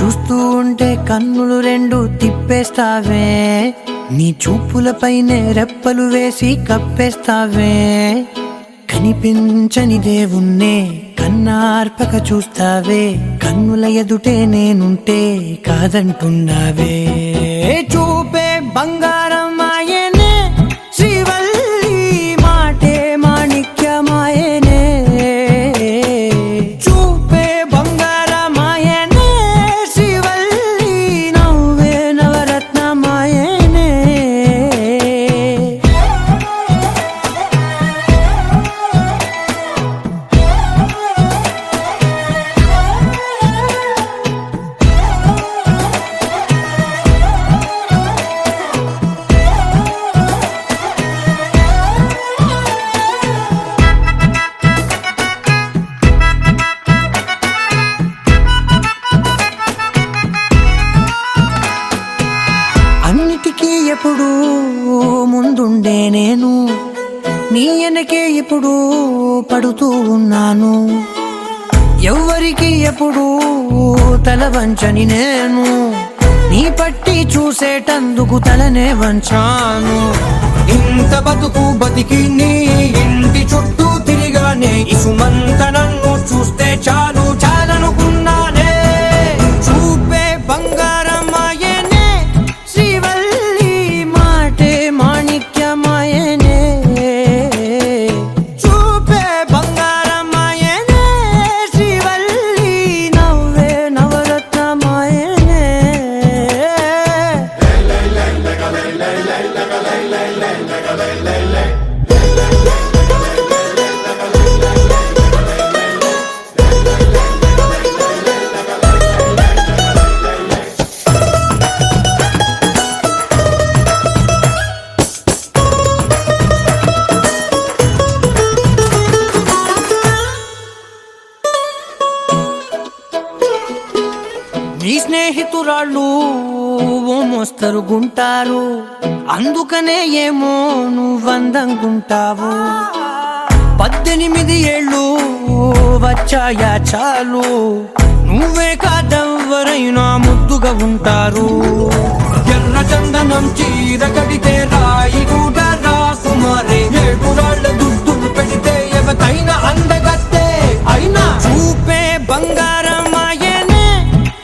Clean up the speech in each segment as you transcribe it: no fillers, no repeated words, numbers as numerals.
చూస్తూ ఉంటే కన్నులు రెండు తిప్పేస్తావే, నీ చూపులపైనే రెప్పలు వేసి కప్పేస్తావే. కనిపించని దేవుణ్ణే కన్నార్పక చూస్తావే, కన్నుల ఎదుటే నేనుంటే కాదంటున్నావే. చూపే బంగారం ఆయనే శ్రీవల్లి, మాటే మాణిక్యమాయనే. చూపే బంగారం ఆయనే శ్రీవల్లి, నవ్వే నవరత్నమాయనే. అన్నిటికీ ఎప్పుడు ముందుండే నేను, నీ వెనకే ఎప్పుడు పడుతూ ఉన్నాను. ఎవ్వరికి ఎప్పుడు తల వంచని నేను, నీ పట్టి చూసేటందుకు తలనే వంచాను. ఇంత బతుకు బతికి నీ ఇంటి చుట్టూ తిరిగానే, ఇసుమంత నన్ను చూస్తే చాలు చాలనుకున్నానే. చూపే బంగారం ఆయనే శ్రీవల్లి, మాటే మాణిక్యమాయనే. చూపే బంగారం ఆయనే శ్రీవల్లి, నవ్వే నవరత్నమాయనే. నీ స్నేహితురాళ్ళు ఓ మోస్తరుగుంటారు, అందుకనే ఏమో నువ్వందంగుంటావు. 18 ఏళ్ళు వచ్చాయా చాలు, నువ్వే కాదెవ్వరైనా ముద్దుగా ఉంటారు. ఎర్ర చందనం చీర కడితే రాయి కూడా రాసుమారే, 7 రాళ్ళ దుద్దులు పెడితే ఎవతైనా అందగత్తే అయినా. చూపే బంగారం ఆయనే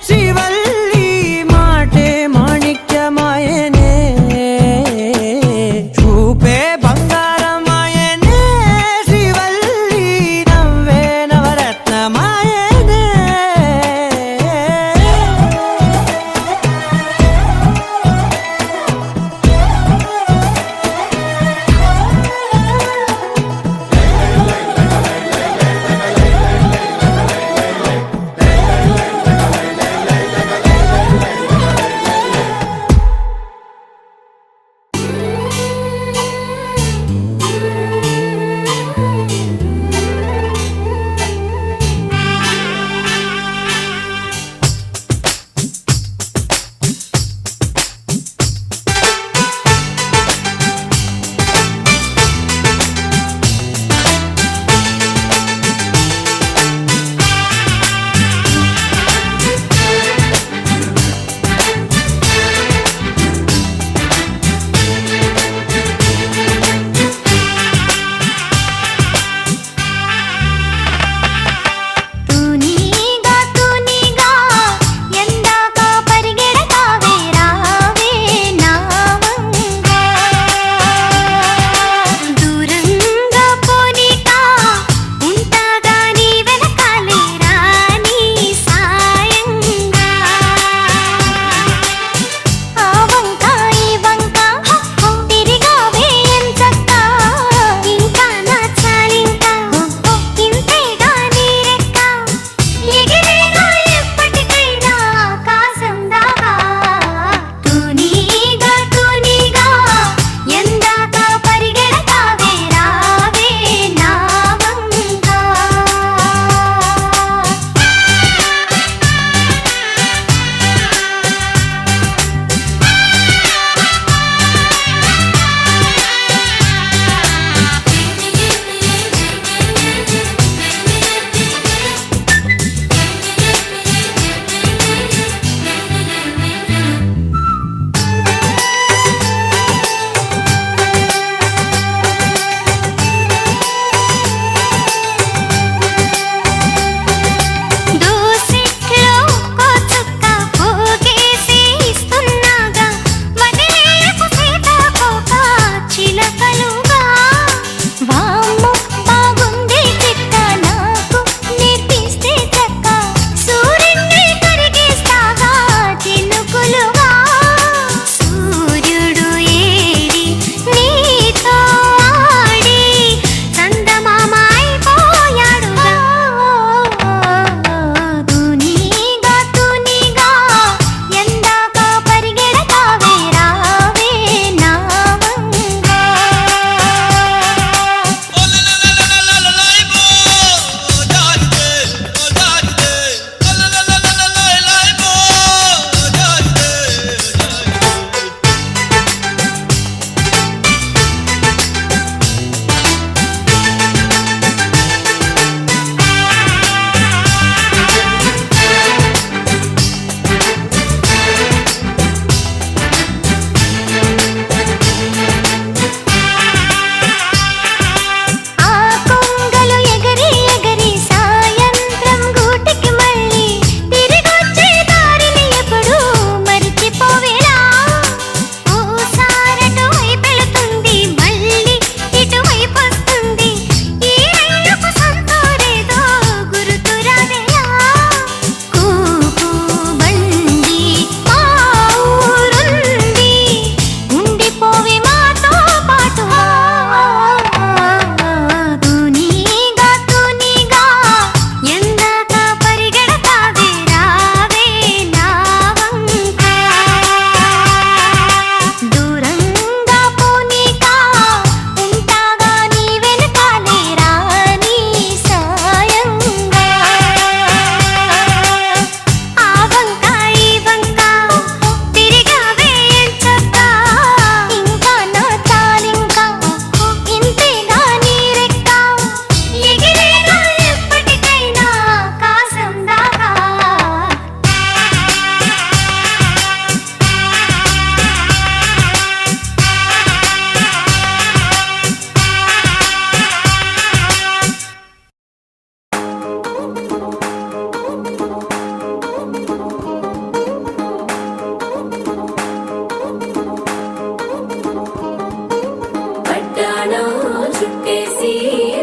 శ్రీవల్లి, మాటే మాణిక్యమాయనే. చూపే బంగారం ఆయనే శ్రీవల్లి, నవ్వే నవరత్నమాయనే.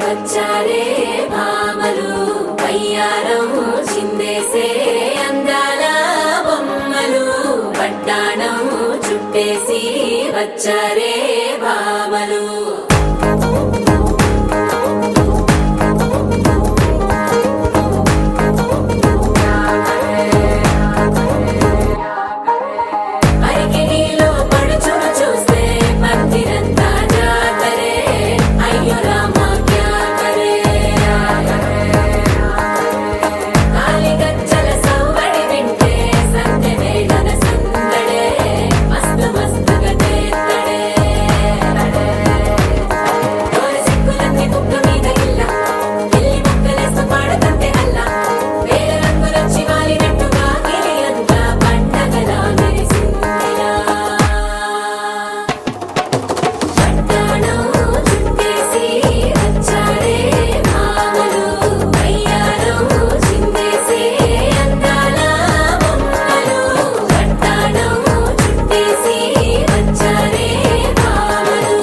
వచ్చారే భామలు వయ్యారం చిందేసే అందాల బొమ్మలు పట్టాణం చుట్టేసి వచ్చారే భామలు అరికిలో పడుచును చూస్తే భక్తిరంతా జాతరే అయ్యో రామ క్యా కరే కాలి గజ్జల సవ్వడి వింటే సంధ్య వేళన సందడే మస్తు మస్తుగా చేస్తడే తోరి సిక్కులన్నీ బుక్క మీద ఇల్ల గిల్లి బుక్కలేస్తూ పాడుతంటే అల్లా వేల రంగులొచ్చి వాలినట్టుగా గిలి అంతా పండగలా మెరిసిందిలా పట్టాణం చుట్టేసి వచ్చారే భామలు వయ్యారం చిందేసే అందాల బొమ్మలు పట్టాణం చుట్టేసి వచ్చారే భామలు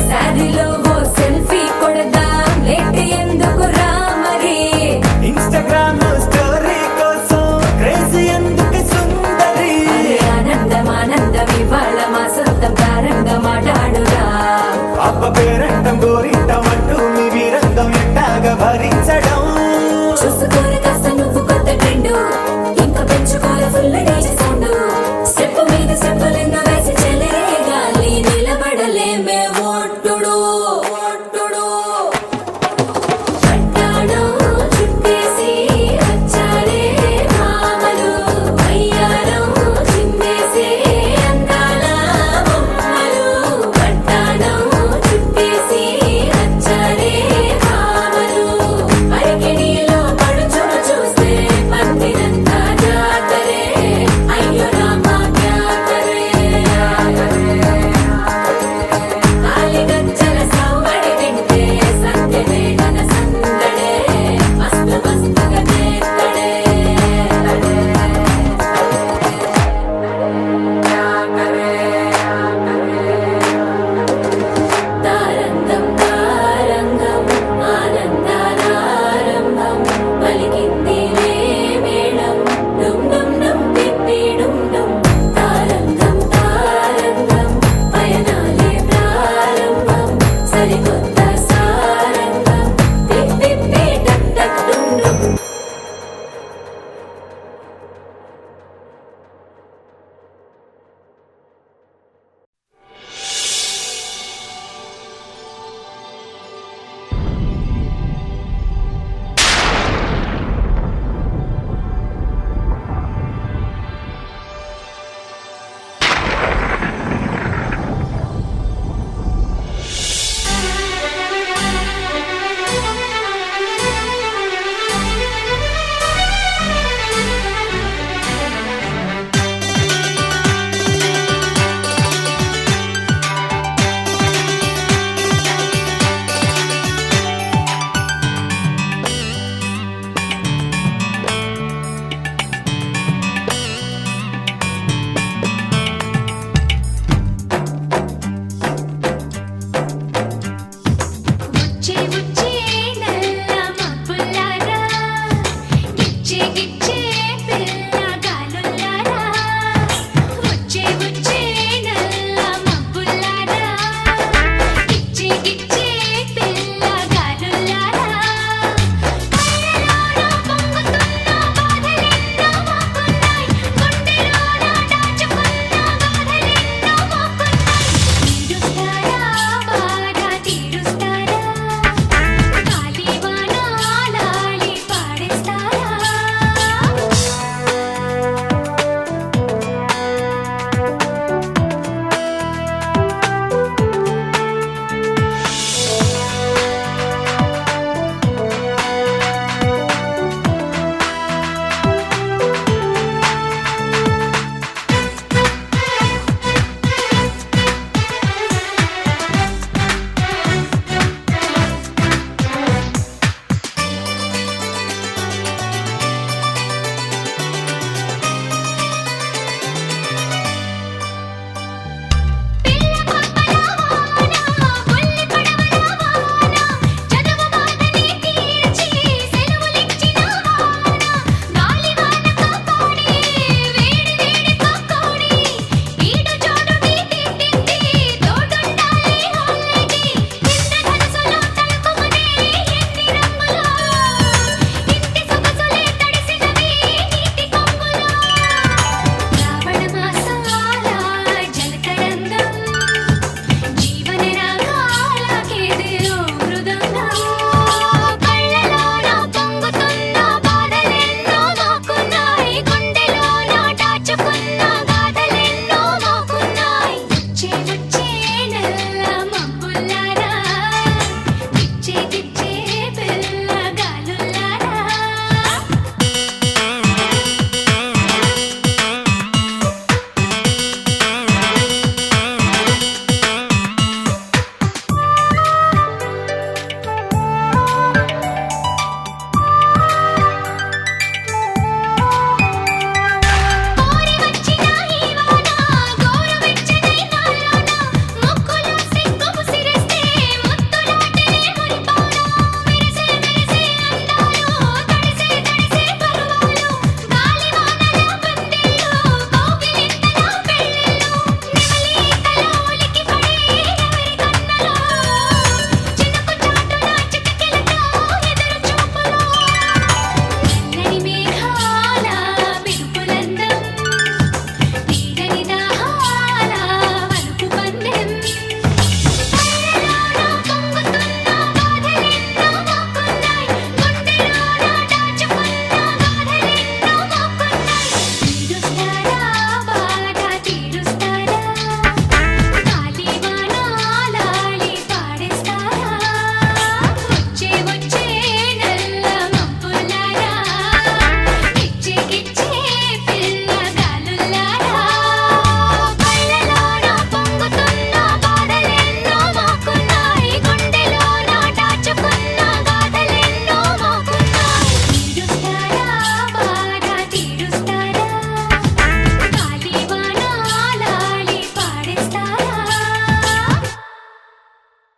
శారీలో ఓ సెల్ఫీ కొడదాం లేట్ ఎందుకు రామరి ఇన్స్టాగ్రామ్ స్టోరీ కోసం క్రేజీ ఎందుకు సుందరి ఆనందం ఆనందం ఇవాళ మా సొంతం కారంగా మాట్లాడురా అబ్బ పేరంటం గోరింటం అంటూ మీ వీరంగం ఎట్టాగా భరించి